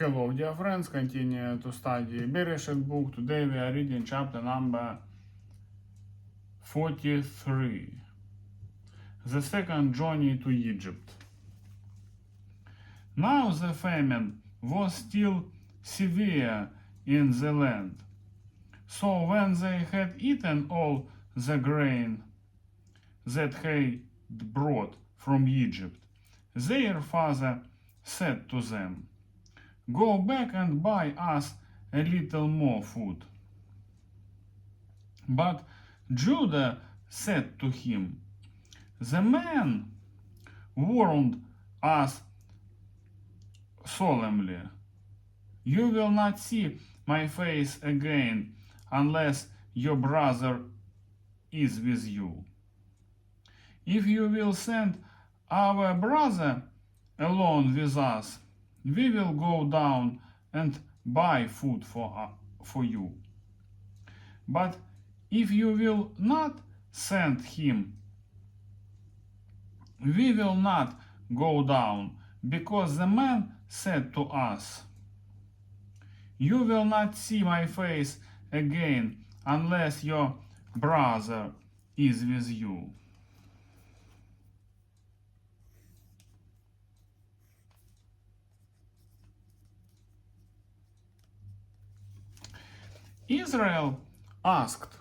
Hello dear friends, continue to study Bereshit book. Today we are reading chapter number 43. The second journey to Egypt. Now the famine was still severe in the land. So when they had eaten all the grain that they brought from Egypt, their father said to them, "Go back and buy us a little more food." But Judah said to him, "The man warned us solemnly, 'You will not see my face again unless your brother is with you. If you will send our brother along with us, we will go down and buy food for you. But if you will not send him, we will not go down, because the man said to us, "You will not see my face again unless your brother is with you." Israel asked,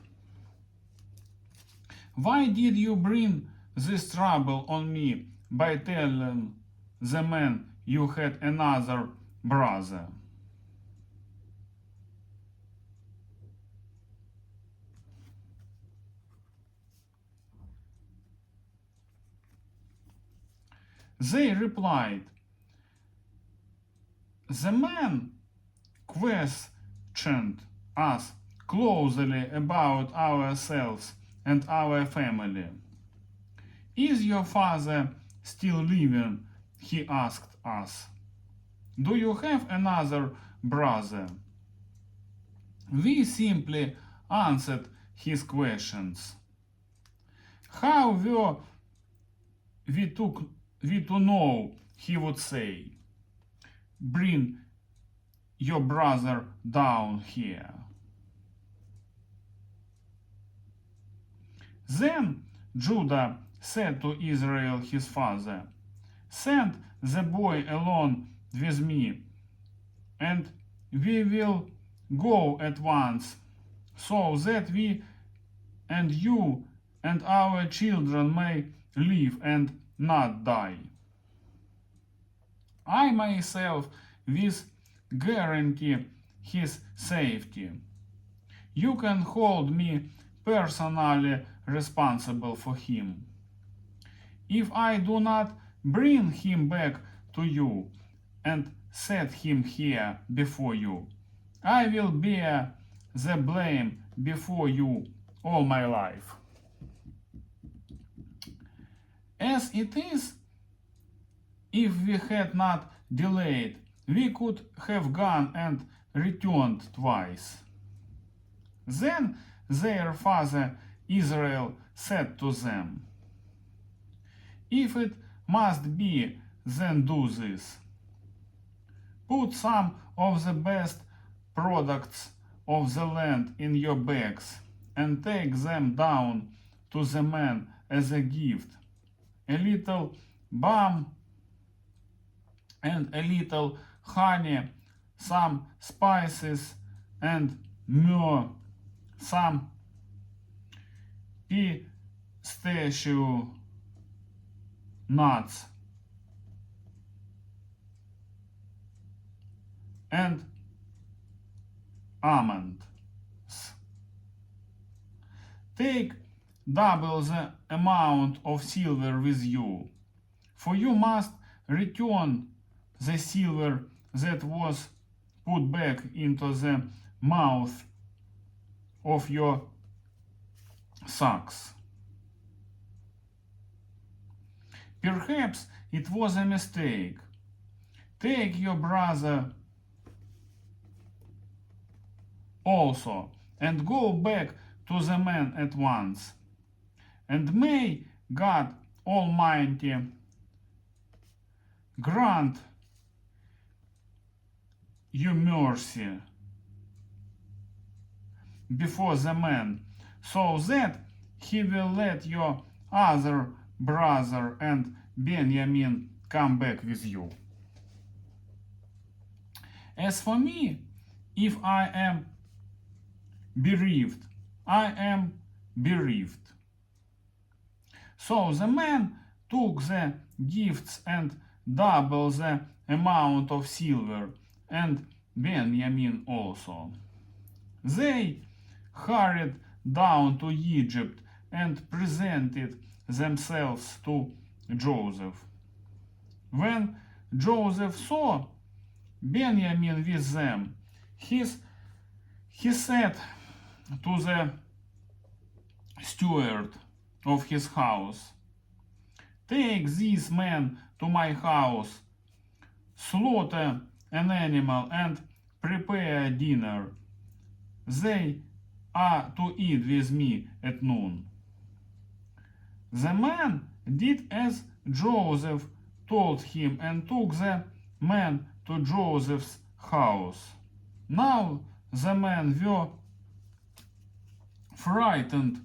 "Why did you bring this trouble on me by telling the man you had another brother?" They replied, "The man questioned us closely about ourselves and our family. 'Is your father still living?' he asked us. 'Do you have another brother?' We simply answered his questions. How were we to know?" he would say. "Bring your brother down here." Then Judah said to Israel his father, "Send the boy along with me, and we will go at once, so that we and you and our children may live and not die. I myself will guarantee his safety. You can hold me personally responsible for him. If I do not bring him back to you and set him here before you, I will bear the blame before you all my life. As it is, if we had not delayed, we could have gone and returned twice." Then their father Israel said to them, "If it must be, then do this. Put some of the best products of the land in your bags and take them down to the man as a gift: a little balm and a little honey, some spices and myrrh, some pistachio nuts, and almonds. Take double the amount of silver with you, for you must return the silver that was put back into the mouth of your sacks. Perhaps it was a mistake. Take your brother also and go back to the man at once. And may God Almighty grant you mercy before the man, so that he will let your other brother and Benjamin come back with you. As for me, if I am bereaved, I am bereaved. So the man took the gifts and double the amount of silver, and Benjamin also. They hurried down to Egypt and presented themselves to Joseph. When Joseph saw Benjamin with them, he said to the steward of his house, "Take these men to my house, slaughter an animal, and prepare dinner. They are to eat with me at noon." The man did as Joseph told him and took the men to Joseph's house. Now the men were frightened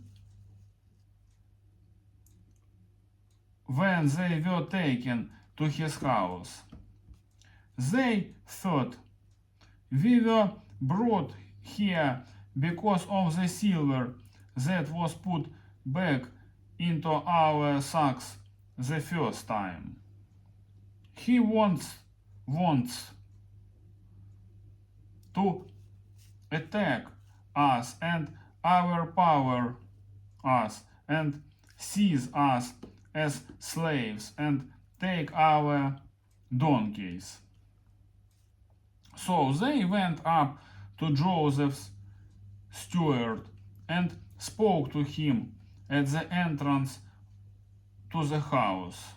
when they were taken to his house. They thought, "We were brought here because of the silver that was put back into our sacks the first time. He wants to attack us and overpower us and seize us as slaves and take our donkeys." So they went up to Joseph's steward and spoke to him at the entrance to the house.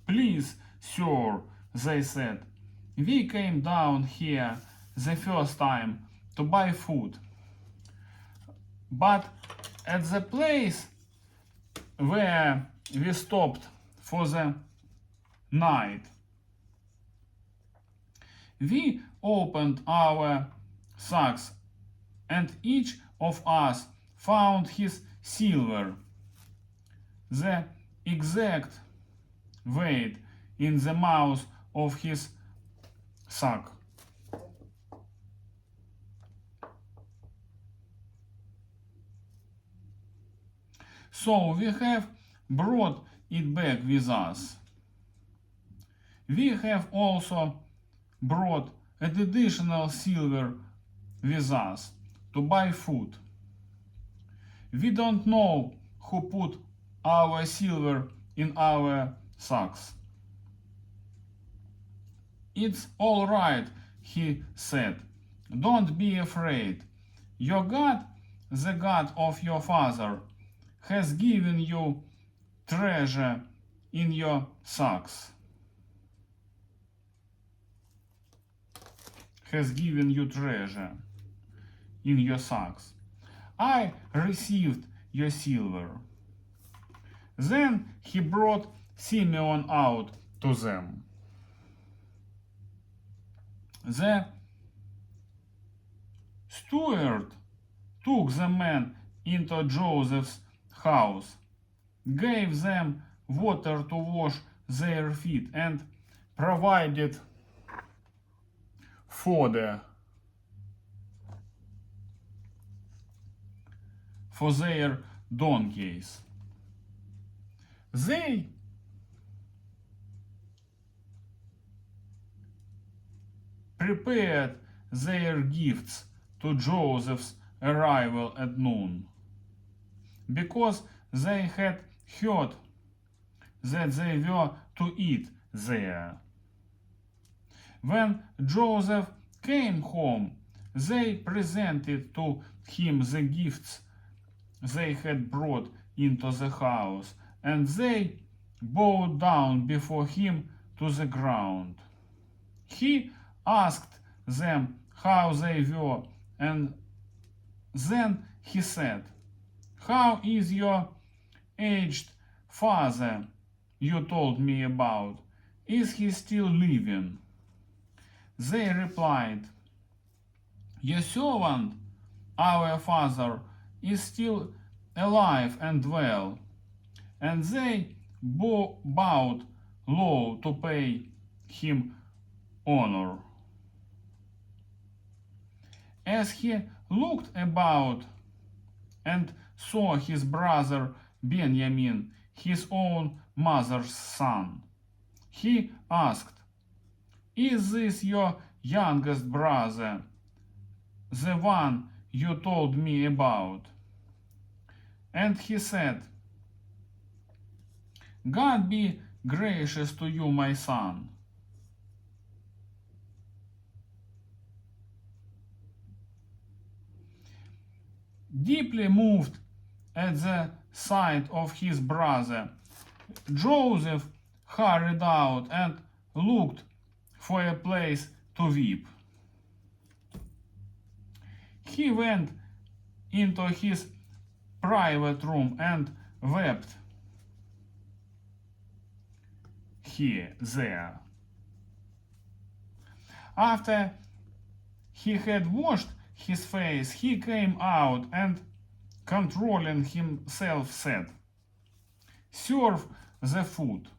"Please, sir," they said, "we came down here the first time to buy food. But at the place where we stopped for the night, we opened our sacks, and each of us found his silver, the exact weight, in the mouth of his sack. So we have brought it back with us. We have also brought an additional silver with us to buy food. We don't know who put our silver in our sacks." "It's all right," he said. "Don't be afraid. Your God, the God of your father, has given you treasure in your sacks. Has given you treasure in your sacks. I received your silver." Then he brought Simeon out to them. The steward took the men into Joseph's house, gave them water to wash their feet, and provided fodder for their donkeys. They prepared their gifts to Joseph's arrival at noon, because they had heard that they were to eat there. When Joseph came home, they presented to him the gifts they had brought into the house, and they bowed down before him to the ground. He asked them how they were, and then he said, "How is your aged father you told me about? Is he still living?" They replied, "Your servant, our father, is still alive and well." And they bowed low to pay him honor. As he looked about and saw his brother Benjamin, his own mother's son, he asked, "Is this your youngest brother, the one you told me about?" And he said, "God be gracious to you, my son." Deeply moved at the sight of his brother, Joseph hurried out and looked for a place to weep. He went into his private room and wept there. After he had washed his face, he came out and, controlling himself, said, "Serve the food."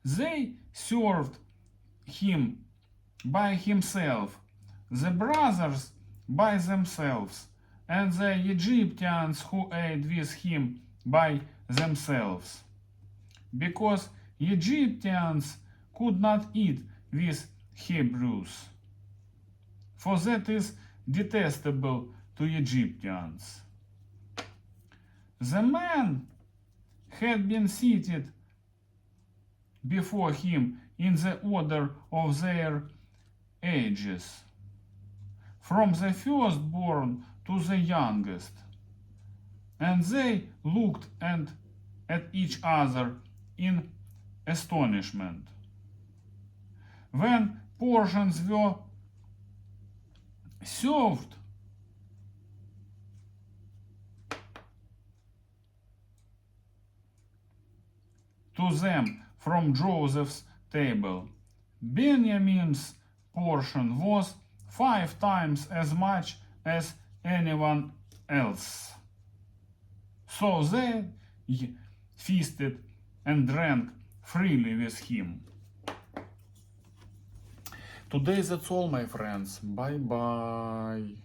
They served him by himself, the brothers by themselves, and the Egyptians who ate with him by themselves, because Egyptians could not eat with Hebrews, for that is detestable to Egyptians. The man had been seated before him in the order of their ages, from the firstborn to the youngest, and they looked at each other in astonishment. When portions were served, to them from Joseph's table, Benjamin's portion was 5 times as much as anyone else. So they feasted and drank freely with him. Today that's all, my friends. Bye bye.